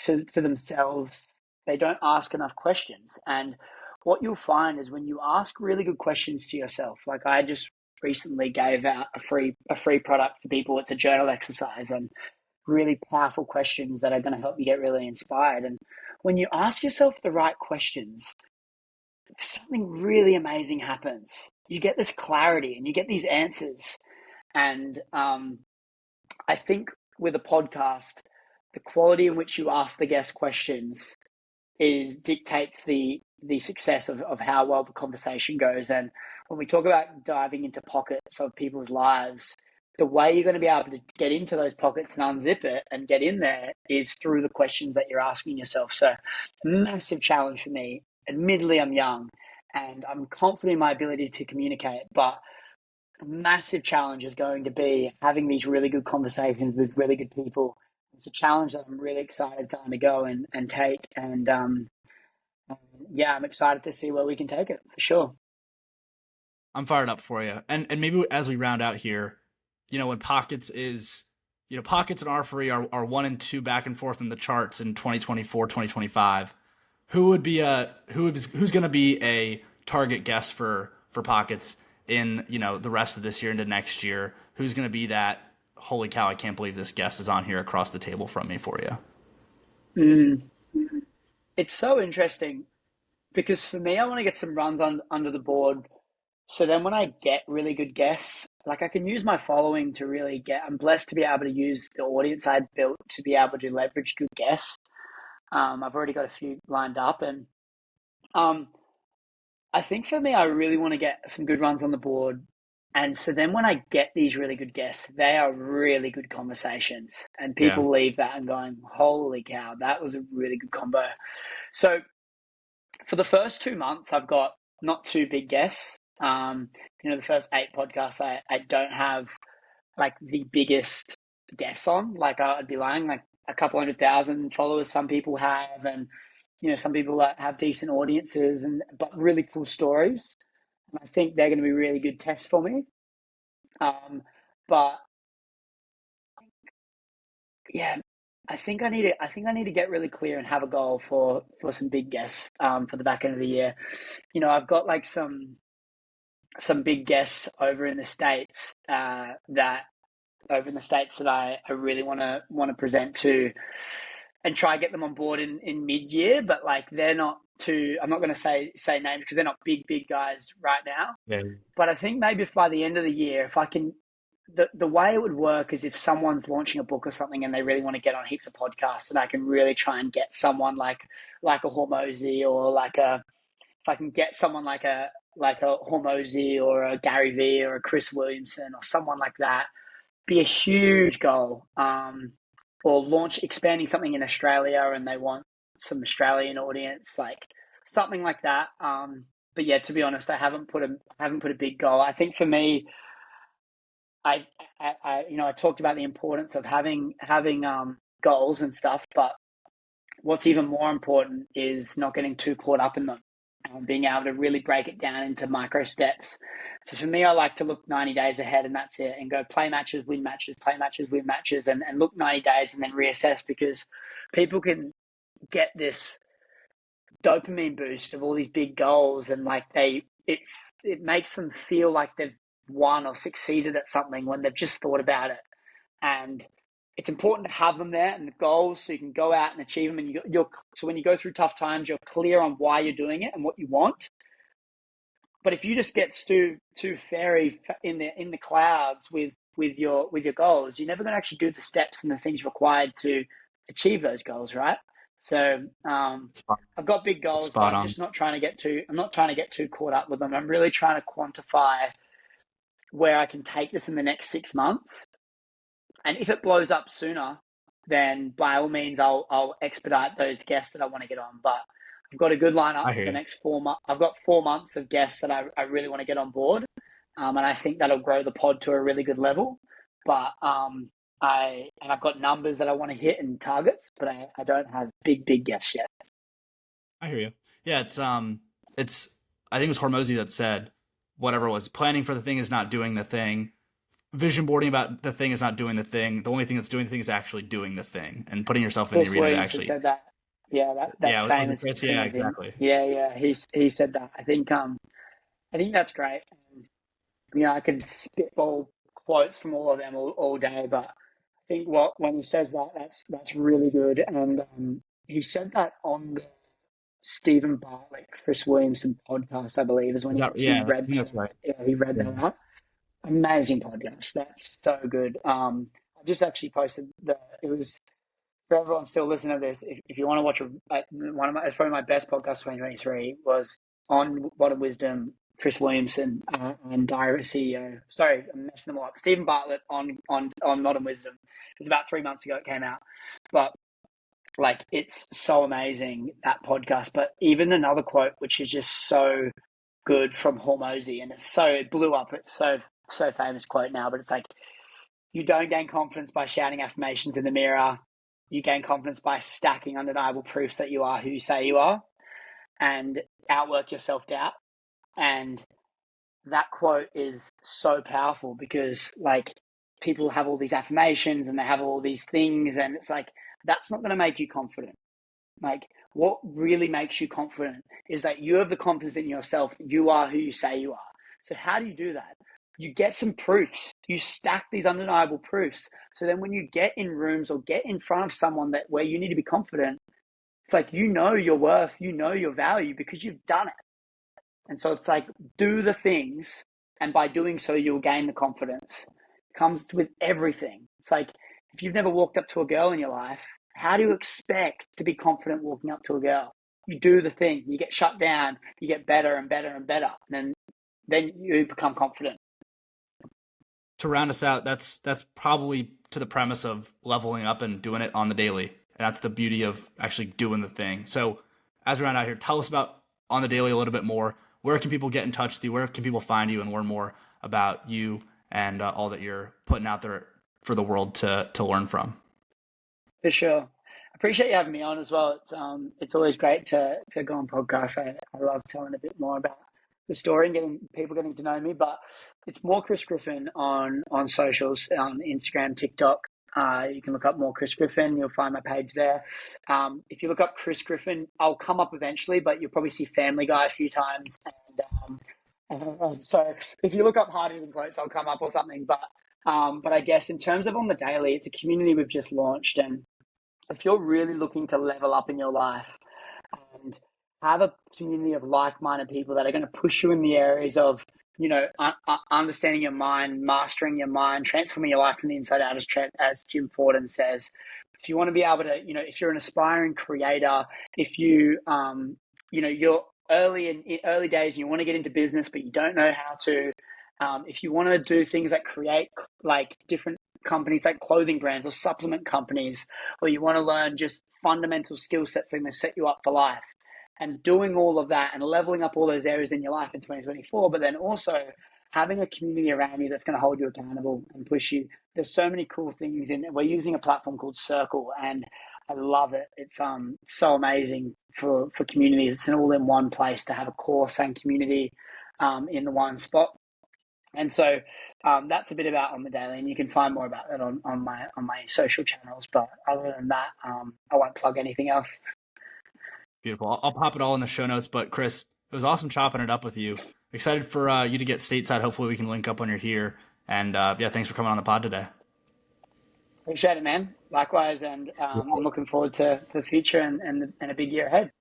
to themselves. They don't ask enough questions. And what you'll find is when you ask really good questions to yourself, like I just recently gave out a free product for people. It's a journal exercise and really powerful questions that are going to help you get really inspired. And when you ask yourself the right questions, something really amazing happens. You get this clarity and you get these answers. And I think with a podcast, the quality in which you ask the guest questions is dictates the success of how well the conversation goes. And when we talk about diving into pockets of people's lives, the way you're going to be able to get into those pockets and unzip it and get in there is through the questions that you're asking yourself. So, massive challenge for me. Admittedly, I'm young and I'm confident in my ability to communicate, but massive challenge is going to be having these really good conversations with really good people. It's a challenge that I'm really excited to undergo and take. And yeah, I'm excited to see where we can take it for sure. I'm fired up for you. And maybe as we round out here, when Pockets and R4E are 1 and 2 back and forth in the charts in 2024, 2025. Who's going to be a target guest for Pockets in, the rest of this year into next year? Who's going to be that? Holy cow! I can't believe this guest is on here across the table from me for you. Mm. It's so interesting because for me, I want to get some runs under the board. So then when I get really good guests, like I can use my following to really get, I'm blessed to be able to use the audience I'd built to be able to leverage good guests. I've already got a few lined up, and um, I think for me, I really want to get some good runs on the board. And so then when I get these really good guests, they are really good conversations. And Yeah. people leave that and going, holy cow, that was a really good combo. So for the first 2 months, I've got not too big guests. The first 8 podcasts, I don't have like the biggest guests on. Like I'd be lying, like a couple 100,000 followers. Some people have, and some people that have decent audiences but really cool stories. And I think they're going to be really good tests for me. But yeah, I think I need to get really clear and have a goal for some big guests for the back end of the year. I've got like some big guests over in the states that I really want to present to and try to get them on board in mid year. But like they're not too. I'm not going to say names because they're not big guys right now. Yeah. But I think maybe if by the end of the year, if I can, the way it would work is if someone's launching a book or something and they really want to get on heaps of podcasts, and I can really try and get someone like a Hormozy or if I can get someone like a Hormozy or a Gary Vee or a Chris Williamson or someone like that, be a huge goal. Or expanding something in Australia and they want some Australian audience, like something like that. But yeah, to be honest, I haven't put a big goal. I think for me, I talked about the importance of having goals and stuff, but what's even more important is not getting too caught up in them and being able to really break it down into micro steps. So for me, I like to look 90 days ahead and that's it, and go play matches, win matches, play matches, win matches, and look 90 days and then reassess, because people can get this dopamine boost of all these big goals, and like it makes them feel like they've won or succeeded at something when they've just thought about it. And it's important to have them there and the goals so you can go out and achieve them. And so when you go through tough times, you're clear on why you're doing it and what you want. But if you just get too fairy in the clouds with your goals, you're never going to actually do the steps and the things required to achieve those goals, right? So Spot, I've got big goals, but spot I'm on. just not trying to get too. I'm not trying to get too caught up with them. I'm really trying to quantify where I can take this in the next 6 months. And if it blows up sooner, then by all means, I'll expedite those guests that I want to get on. But I've got a good lineup I for hear the you. next 4 months. I've got 4 months of guests that I really want to get on board, and I think that'll grow the pod to a really good level. But I've got numbers that I want to hit and targets, but I don't have big guests yet. I hear you. Yeah, it's. I think it was Hormozy that said, whatever it was, planning for the thing is not doing the thing. Vision boarding about the thing is not doing the thing. The only thing that's doing the thing is actually doing the thing and putting yourself in the Chris arena to Williamson actually. said that. Yeah, that Yeah, was it famous Chris? thing Yeah, of him. exactly. Yeah. He said that. I think that's great. I can spitball quotes from all of them all day, but I think when he says that, that's really good. And he said that on the Stephen Bartlett, Chris Williamson podcast, I believe, is when Is he that? actually Yeah, I read think that's right. he read Yeah, that out. Amazing podcast. That's so good. I just actually posted it was for everyone still listening to this. If you want to watch it's probably my best podcast 2023 was on Modern Wisdom, Chris Williamson and Diary CEO. Sorry, I'm messing them all up. Stephen Bartlett on Modern Wisdom. It was about 3 months ago it came out, but like it's so amazing, that podcast. But even another quote which is just so good from Hormozy, and it blew up. It's so so famous quote now, but it's like, you don't gain confidence by shouting affirmations in the mirror. You gain confidence by stacking undeniable proofs that you are who you say you are, and outwork your self doubt. And that quote is so powerful because, like, people have all these affirmations and they have all these things, and it's like, that's not going to make you confident. Like, what really makes you confident is that you have the confidence in yourself that you are who you say you are. So how do you do that? You get some proofs. You stack these undeniable proofs. So then when you get in rooms or get in front of someone that where you need to be confident, it's like, you know your worth, you know your value because you've done it. And so it's like, do the things, and by doing so, you'll gain the confidence. It comes with everything. It's like, if you've never walked up to a girl in your life, how do you expect to be confident walking up to a girl? You do the thing, you get shut down, you get better and better and better, and then you become confident. To round us out, that's probably to the premise of leveling up and doing it on the daily. And that's the beauty of actually doing the thing. So as we round out here, tell us about on the daily a little bit more. Where can people get in touch with you? Where can people find you and learn more about you and all that you're putting out there for the world to learn from? For sure. I appreciate you having me on as well. It's always great to go on podcasts. I love telling a bit more about the story and getting people getting to know me. But it's more Chris Griffin on socials, on Instagram, TikTok. You can look up more Chris Griffin. You'll find my page there. If you look up Chris Griffin, I'll come up eventually, but you'll probably see Family Guy a few times. And so if you look up hard hitting quotes, I'll come up or something. But I guess in terms of on the daily, it's a community we've just launched, and if you're really looking to level up in your life and have a community of like-minded people that are going to push you in the areas of, understanding your mind, mastering your mind, transforming your life from the inside out, as Tim Forden says. If you want to be able to, if you're an aspiring creator, if you're early days and you want to get into business but you don't know how to, if you want to do things that create like different companies like clothing brands or supplement companies, or you want to learn just fundamental skill sets that are going to set you up for life, and doing all of that and leveling up all those areas in your life in 2024, but then also having a community around you that's going to hold you accountable and push you. There's so many cool things in it. We're using a platform called Circle, and I love it. It's so amazing for community. It's an all-in-one place to have a course and community in the one spot. And so that's a bit about on the daily, and you can find more about that on my social channels. But other than that, I won't plug anything else. Beautiful. I'll pop it all in the show notes. But Chris, it was awesome chopping it up with you. Excited for you to get stateside. Hopefully we can link up when you're here. And yeah, thanks for coming on the pod today. Appreciate it, man. Likewise, and I'm looking forward to the future and a big year ahead.